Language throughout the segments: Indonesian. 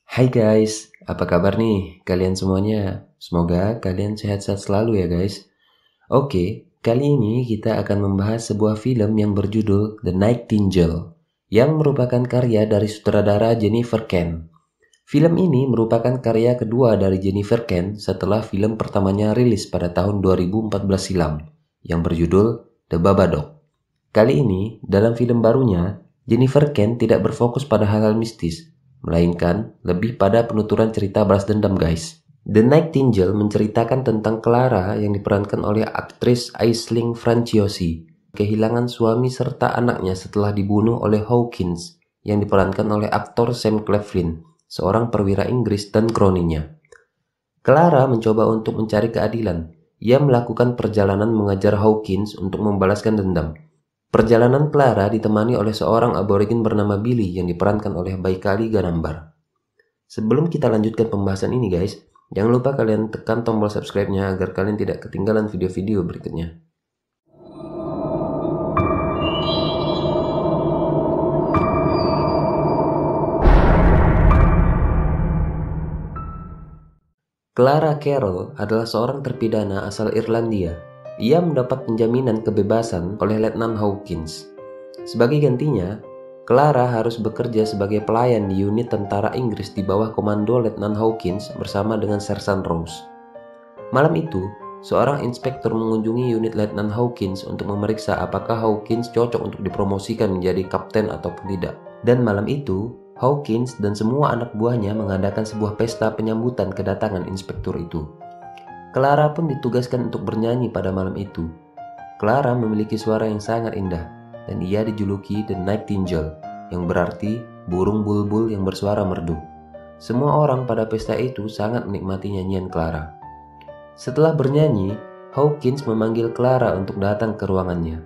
Hai guys, apa kabar nih kalian semuanya? Semoga kalian sehat-sehat selalu ya guys. Oke, kali ini kita akan membahas sebuah film yang berjudul The Nightingale yang merupakan karya dari sutradara Jennifer Kent. Film ini merupakan karya kedua dari Jennifer Kent setelah film pertamanya rilis pada tahun 2014 silam yang berjudul The Babadook. Kali ini, dalam film barunya, Jennifer Kent tidak berfokus pada hal-hal mistis, melainkan lebih pada penuturan cerita balas dendam guys. The Nightingale menceritakan tentang Clara yang diperankan oleh aktris Aisling Franciosi, kehilangan suami serta anaknya setelah dibunuh oleh Hawkins yang diperankan oleh aktor Sam Claflin, seorang perwira Inggris dan kroninya. Clara mencoba untuk mencari keadilan. Ia melakukan perjalanan mengejar Hawkins untuk membalaskan dendam. Perjalanan Clara ditemani oleh seorang aborigin bernama Billy yang diperankan oleh Baikali Ganambar. Sebelum kita lanjutkan pembahasan ini guys, jangan lupa kalian tekan tombol subscribe-nya agar kalian tidak ketinggalan video-video berikutnya. Clara Carroll adalah seorang terpidana asal Irlandia. Ia mendapat penjaminan kebebasan oleh Letnan Hawkins. Sebagai gantinya, Clara harus bekerja sebagai pelayan di unit tentara Inggris di bawah komando Letnan Hawkins bersama dengan Sersan Rose. Malam itu, seorang inspektur mengunjungi unit Letnan Hawkins untuk memeriksa apakah Hawkins cocok untuk dipromosikan menjadi kapten ataupun tidak. Dan malam itu, Hawkins dan semua anak buahnya mengadakan sebuah pesta penyambutan kedatangan inspektur itu. Clara pun ditugaskan untuk bernyanyi pada malam itu. Clara memiliki suara yang sangat indah, dan ia dijuluki The Nightingale, yang berarti burung bulbul yang bersuara merdu. Semua orang pada pesta itu sangat menikmati nyanyian Clara. Setelah bernyanyi, Hawkins memanggil Clara untuk datang ke ruangannya.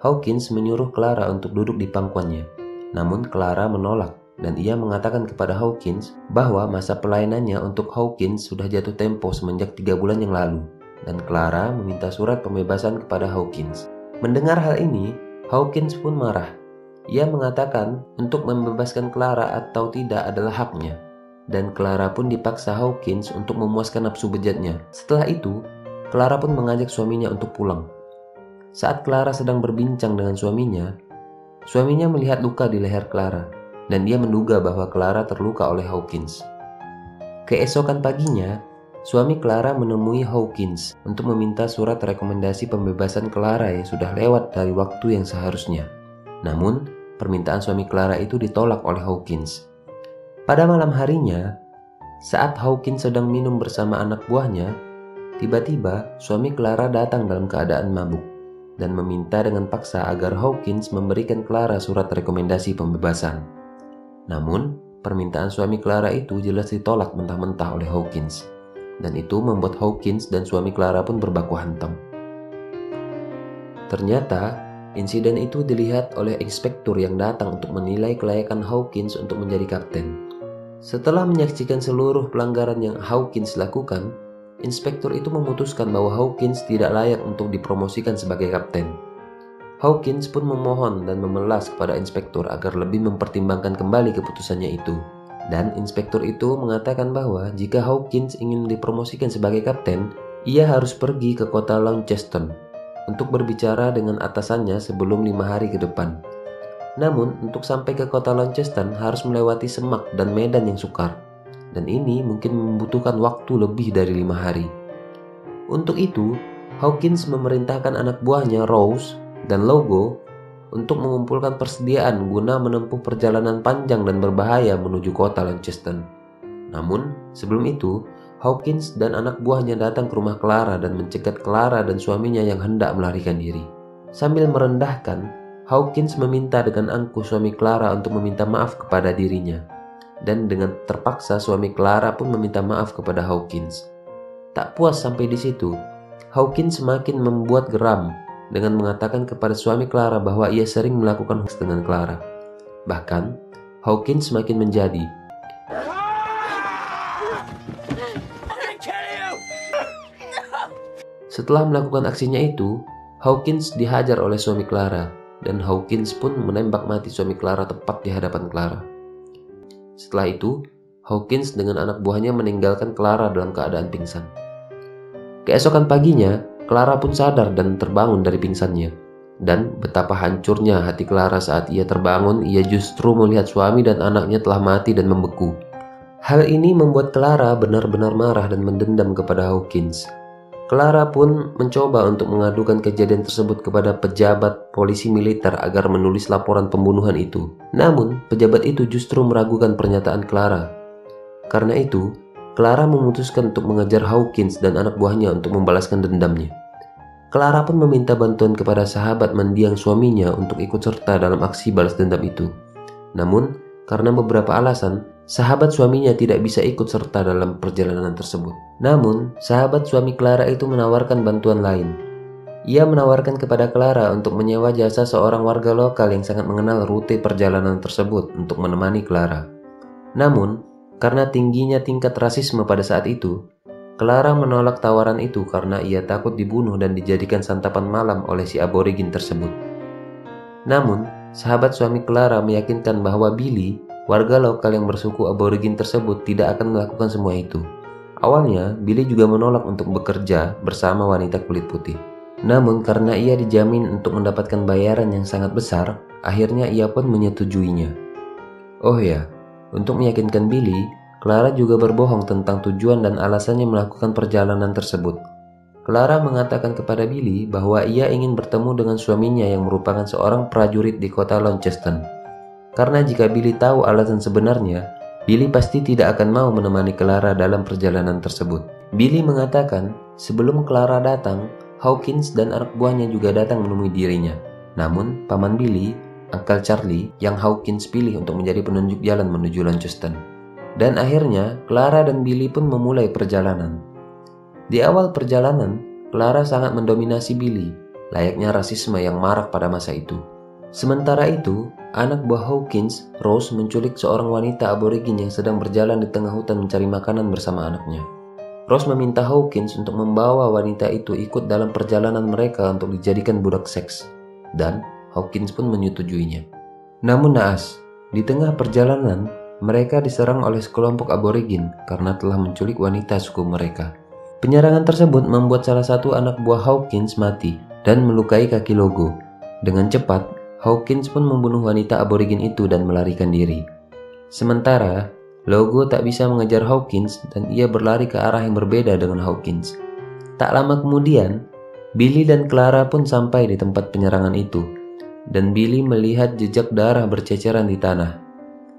Hawkins menyuruh Clara untuk duduk di pangkuannya, namun Clara menolak. Dan ia mengatakan kepada Hawkins bahwa masa pelayanannya untuk Hawkins sudah jatuh tempo semenjak 3 bulan yang lalu, dan Clara meminta surat pembebasan kepada Hawkins. Mendengar hal ini, Hawkins pun marah. Ia mengatakan untuk membebaskan Clara atau tidak adalah haknya, dan Clara pun dipaksa Hawkins untuk memuaskan nafsu bejatnya. Setelah itu, Clara pun mengajak suaminya untuk pulang. Saat Clara sedang berbincang dengan suaminya melihat luka di leher Clara, dan dia menduga bahwa Clara terluka oleh Hawkins. Keesokan paginya, suami Clara menemui Hawkins untuk meminta surat rekomendasi pembebasan Clara yang sudah lewat dari waktu yang seharusnya. Namun, permintaan suami Clara itu ditolak oleh Hawkins. Pada malam harinya, saat Hawkins sedang minum bersama anak buahnya, tiba-tiba suami Clara datang dalam keadaan mabuk dan meminta dengan paksa agar Hawkins memberikan Clara surat rekomendasi pembebasan. Namun, permintaan suami Clara itu jelas ditolak mentah-mentah oleh Hawkins, dan itu membuat Hawkins dan suami Clara pun berbaku hantam. Ternyata, insiden itu dilihat oleh inspektur yang datang untuk menilai kelayakan Hawkins untuk menjadi kapten. Setelah menyaksikan seluruh pelanggaran yang Hawkins lakukan, inspektur itu memutuskan bahwa Hawkins tidak layak untuk dipromosikan sebagai kapten. Hawkins pun memohon dan memelas kepada inspektur agar lebih mempertimbangkan kembali keputusannya itu. Dan inspektur itu mengatakan bahwa jika Hawkins ingin dipromosikan sebagai kapten, ia harus pergi ke kota Launceston untuk berbicara dengan atasannya sebelum 5 hari ke depan. Namun, untuk sampai ke kota Launceston harus melewati semak dan medan yang sukar. Dan ini mungkin membutuhkan waktu lebih dari 5 hari. Untuk itu, Hawkins memerintahkan anak buahnya Rose dan Logo untuk mengumpulkan persediaan guna menempuh perjalanan panjang dan berbahaya menuju kota Launceston. Namun, sebelum itu, Hawkins dan anak buahnya datang ke rumah Clara dan mencegat Clara dan suaminya yang hendak melarikan diri. Sambil merendahkan, Hawkins meminta dengan angkuh suami Clara untuk meminta maaf kepada dirinya. Dan dengan terpaksa suami Clara pun meminta maaf kepada Hawkins. Tak puas sampai di situ, Hawkins semakin membuat geram dengan mengatakan kepada suami Clara bahwa ia sering melakukan hoax dengan Clara. Bahkan, Hawkins semakin menjadi. Setelah melakukan aksinya itu, Hawkins dihajar oleh suami Clara, dan Hawkins pun menembak mati suami Clara tepat di hadapan Clara. Setelah itu, Hawkins dengan anak buahnya meninggalkan Clara dalam keadaan pingsan. Keesokan paginya, Clara pun sadar dan terbangun dari pingsannya. Dan betapa hancurnya hati Clara saat ia terbangun, ia justru melihat suami dan anaknya telah mati dan membeku. Hal ini membuat Clara benar-benar marah dan mendendam kepada Hawkins. Clara pun mencoba untuk mengadukan kejadian tersebut kepada pejabat polisi militer agar menulis laporan pembunuhan itu. Namun, pejabat itu justru meragukan pernyataan Clara. Karena itu, Clara memutuskan untuk mengejar Hawkins dan anak buahnya untuk membalaskan dendamnya. Clara pun meminta bantuan kepada sahabat mendiang suaminya untuk ikut serta dalam aksi balas dendam itu. Namun, karena beberapa alasan, sahabat suaminya tidak bisa ikut serta dalam perjalanan tersebut. Namun, sahabat suami Clara itu menawarkan bantuan lain. Ia menawarkan kepada Clara untuk menyewa jasa seorang warga lokal yang sangat mengenal rute perjalanan tersebut untuk menemani Clara. Namun, karena tingginya tingkat rasisme pada saat itu, Clara menolak tawaran itu karena ia takut dibunuh dan dijadikan santapan malam oleh si aborigin tersebut. Namun, sahabat suami Clara meyakinkan bahwa Billy, warga lokal yang bersuku aborigin tersebut, tidak akan melakukan semua itu. Awalnya, Billy juga menolak untuk bekerja bersama wanita kulit putih. Namun, karena ia dijamin untuk mendapatkan bayaran yang sangat besar, akhirnya ia pun menyetujuinya. Oh ya, untuk meyakinkan Billy, Clara juga berbohong tentang tujuan dan alasannya melakukan perjalanan tersebut. Clara mengatakan kepada Billy bahwa ia ingin bertemu dengan suaminya yang merupakan seorang prajurit di kota Launceston. Karena jika Billy tahu alasan sebenarnya, Billy pasti tidak akan mau menemani Clara dalam perjalanan tersebut. Billy mengatakan sebelum Clara datang, Hawkins dan anak buahnya juga datang menemui dirinya. Namun, paman Billy, Uncle Charlie, yang Hawkins pilih untuk menjadi penunjuk jalan menuju Launceston. Dan akhirnya, Clara dan Billy pun memulai perjalanan. Di awal perjalanan, Clara sangat mendominasi Billy, layaknya rasisme yang marak pada masa itu. Sementara itu, anak buah Hawkins, Rose, menculik seorang wanita aborigin yang sedang berjalan di tengah hutan mencari makanan bersama anaknya. Rose meminta Hawkins untuk membawa wanita itu ikut dalam perjalanan mereka untuk dijadikan budak seks. Dan Hawkins pun menyetujuinya. Namun naas, di tengah perjalanan, mereka diserang oleh sekelompok aborigin karena telah menculik wanita suku mereka. Penyerangan tersebut membuat salah satu anak buah Hawkins mati dan melukai kaki Logo. Dengan cepat, Hawkins pun membunuh wanita aborigin itu dan melarikan diri. Sementara, Logo tak bisa mengejar Hawkins dan ia berlari ke arah yang berbeda dengan Hawkins. Tak lama kemudian, Billy dan Clara pun sampai di tempat penyerangan itu, dan Billy melihat jejak darah berceceran di tanah.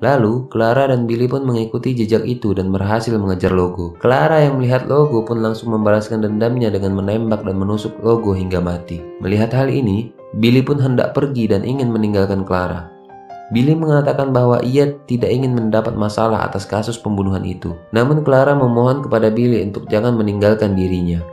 Lalu, Clara dan Billy pun mengikuti jejak itu dan berhasil mengejar Logo. Clara yang melihat Logo pun langsung membalaskan dendamnya dengan menembak dan menusuk Logo hingga mati. Melihat hal ini, Billy pun hendak pergi dan ingin meninggalkan Clara. Billy mengatakan bahwa ia tidak ingin mendapat masalah atas kasus pembunuhan itu. Namun Clara memohon kepada Billy untuk jangan meninggalkan dirinya.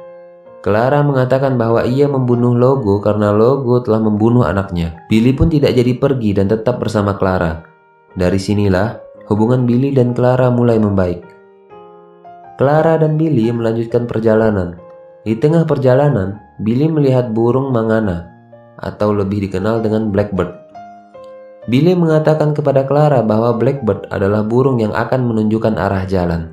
Clara mengatakan bahwa ia membunuh Logo karena Logo telah membunuh anaknya. Billy pun tidak jadi pergi dan tetap bersama Clara. Dari sinilah hubungan Billy dan Clara mulai membaik. Clara dan Billy melanjutkan perjalanan. Di tengah perjalanan, Billy melihat burung mangana, atau lebih dikenal dengan blackbird. Billy mengatakan kepada Clara bahwa blackbird adalah burung yang akan menunjukkan arah jalan.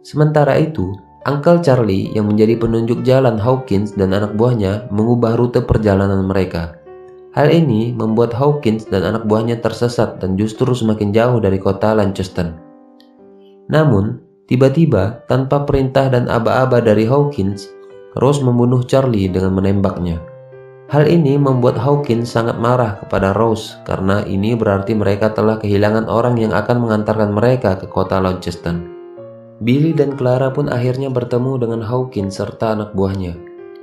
Sementara itu, Uncle Charlie yang menjadi penunjuk jalan Hawkins dan anak buahnya mengubah rute perjalanan mereka. Hal ini membuat Hawkins dan anak buahnya tersesat dan justru semakin jauh dari kota Launceston. Namun, tiba-tiba tanpa perintah dan aba-aba dari Hawkins, Rose membunuh Charlie dengan menembaknya. Hal ini membuat Hawkins sangat marah kepada Rose karena ini berarti mereka telah kehilangan orang yang akan mengantarkan mereka ke kota Launceston. Billy dan Clara pun akhirnya bertemu dengan Hawkins serta anak buahnya.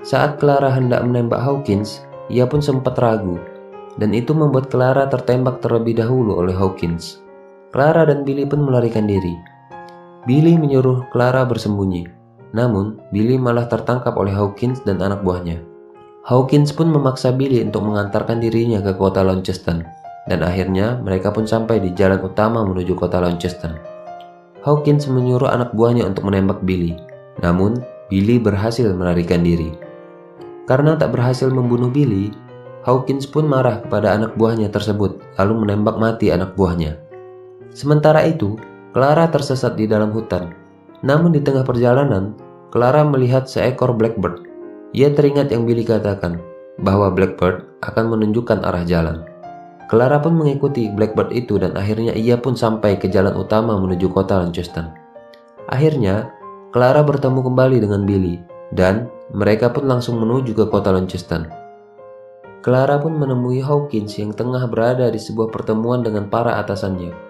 Saat Clara hendak menembak Hawkins, ia pun sempat ragu, dan itu membuat Clara tertembak terlebih dahulu oleh Hawkins. Clara dan Billy pun melarikan diri. Billy menyuruh Clara bersembunyi, namun Billy malah tertangkap oleh Hawkins dan anak buahnya. Hawkins pun memaksa Billy untuk mengantarkan dirinya ke kota Launceston, dan akhirnya mereka pun sampai di jalan utama menuju kota Launceston. Hawkins menyuruh anak buahnya untuk menembak Billy, namun Billy berhasil melarikan diri. Karena tak berhasil membunuh Billy, Hawkins pun marah kepada anak buahnya tersebut, lalu menembak mati anak buahnya. Sementara itu, Clara tersesat di dalam hutan. Namun di tengah perjalanan, Clara melihat seekor blackbird. Ia teringat yang Billy katakan, bahwa blackbird akan menunjukkan arah jalan. Clara pun mengikuti blackbird itu dan akhirnya ia pun sampai ke jalan utama menuju kota Launceston. Akhirnya, Clara bertemu kembali dengan Billy dan mereka pun langsung menuju ke kota Launceston. Clara pun menemui Hawkins yang tengah berada di sebuah pertemuan dengan para atasannya.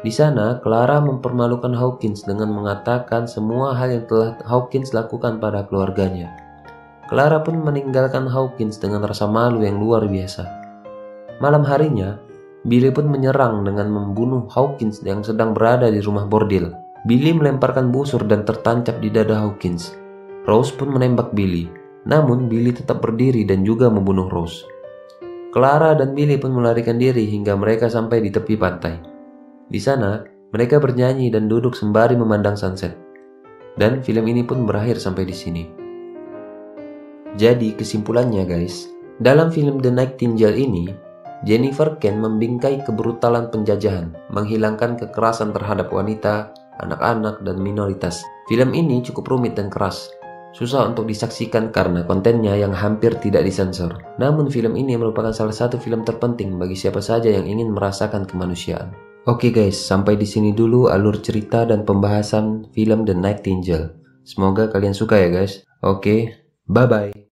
Di sana, Clara mempermalukan Hawkins dengan mengatakan semua hal yang telah Hawkins lakukan pada keluarganya. Clara pun meninggalkan Hawkins dengan rasa malu yang luar biasa. Malam harinya, Billy pun menyerang dengan membunuh Hawkins yang sedang berada di rumah bordil. Billy melemparkan busur dan tertancap di dada Hawkins. Rose pun menembak Billy, namun Billy tetap berdiri dan juga membunuh Rose. Clara dan Billy pun melarikan diri hingga mereka sampai di tepi pantai. Di sana, mereka bernyanyi dan duduk sembari memandang sunset. Dan film ini pun berakhir sampai di sini. Jadi kesimpulannya guys, dalam film The Nightingale ini, Jennifer Kent membingkai kebrutalan penjajahan, menghilangkan kekerasan terhadap wanita, anak-anak, dan minoritas. Film ini cukup rumit dan keras. Susah untuk disaksikan karena kontennya yang hampir tidak disensor. Namun film ini merupakan salah satu film terpenting bagi siapa saja yang ingin merasakan kemanusiaan. Oke guys, sampai di sini dulu alur cerita dan pembahasan film The Nightingale. Semoga kalian suka ya guys. Oke, bye-bye.